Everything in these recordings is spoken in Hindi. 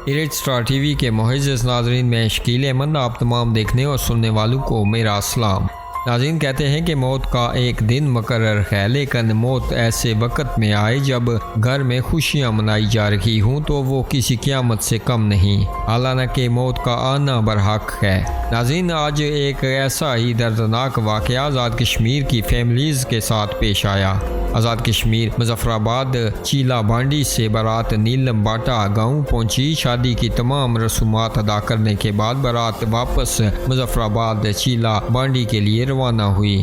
इरेट स्टार टीवी के मुअज़्ज़ज़ नाज़रीन में शकील अहमद आप तमाम देखने और सुनने वालों को मेरा सलाम। नाज़रीन कहते हैं कि मौत का एक दिन मुकर्रर है, लेकिन मौत ऐसे वक्त में आए जब घर में खुशियां मनाई जा रही हूँ तो वो किसी क़यामत से कम नहीं, हालांकि मौत का आना बरहक है। नाज़रीन आज एक ऐसा ही दर्दनाक वाक़या आज़ाद कश्मीर की फैमिलीज़ के साथ पेश आया। आज़ाद कश्मीर मुजफ्फराबाद चीला बांडी से बारात नीलम बाटा गाँव पहुंची। शादी की तमाम रसूमात अदा करने के बाद बारात वापस मुजफ्फराबाद चीला बांडी के लिए रवाना हुई।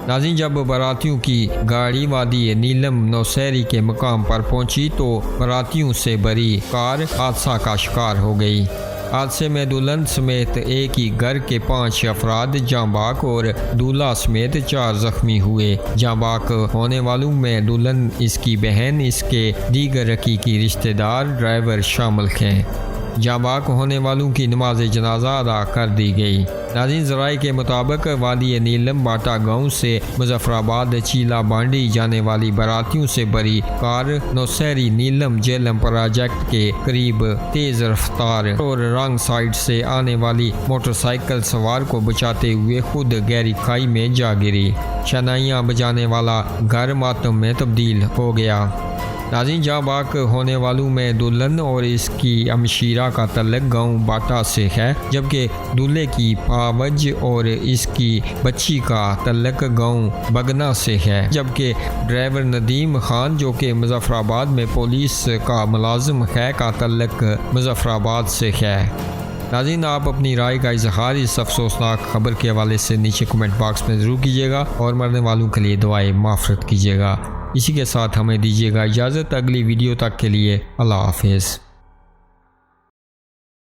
नाज़रीन जब बारातियों की गाड़ी वादी नीलम नौशहरी के मकाम पर पहुंची तो बारातियों से भरी कार हादसा का शिकार हो गई। हादसे में दुल्हन समेत एक ही घर के 5 अफराद जाँ बाक और दूल्हा समेत 4 जख्मी हुए। जाँ बाक होने वालों में दुल्हन, इसकी बहन, इसके दीगर हकीकी रिश्तेदार, ड्राइवर शामिल हैं। जाँ बाक होने वालों की नमाज जनाजा अदा कर दी गई। नाज़रीन ज़राए के मुताबिक वादी नीलम बाटा गाँव से मुजफ्फराबाद चीला बांडी जाने वाली बारातियों से भरी कार नौशहरी नीलम जेलम प्रोजेक्ट के करीब तेज़ रफ्तार और रंग साइड से आने वाली मोटरसाइकिल सवार को बचाते हुए खुद गहरी खाई में जा गिरी। शनाइयाँ बजाने वाला घर मातम में तब्दील हो गया। नाज़रीन जाँ बाक होने वालों में दुल्हन और इसकी अमशीरा का तल्लक गाँव बाटा से है, जबकि दूल्हे की पावज और इसकी बच्ची का तल्लक गाँव बगना से है, जबकि ड्राइवर नदीम खान जो कि मुजफ्फराबाद में पुलिस का मुलाजिम है का तल्लक मुजफ्फराबाद से है। नाज़रीन आप अपनी राय का इजहार इस अफसोसनाक खबर के हवाले से नीचे कमेंट बॉक्स में ज़रूर कीजिएगा और मरने वालों के लिए दुआएं माफ़रत कीजिएगा। इसी के साथ हमें दीजिएगा इजाज़त। अगली वीडियो तक के लिए अल्लाह हाफ़िज़।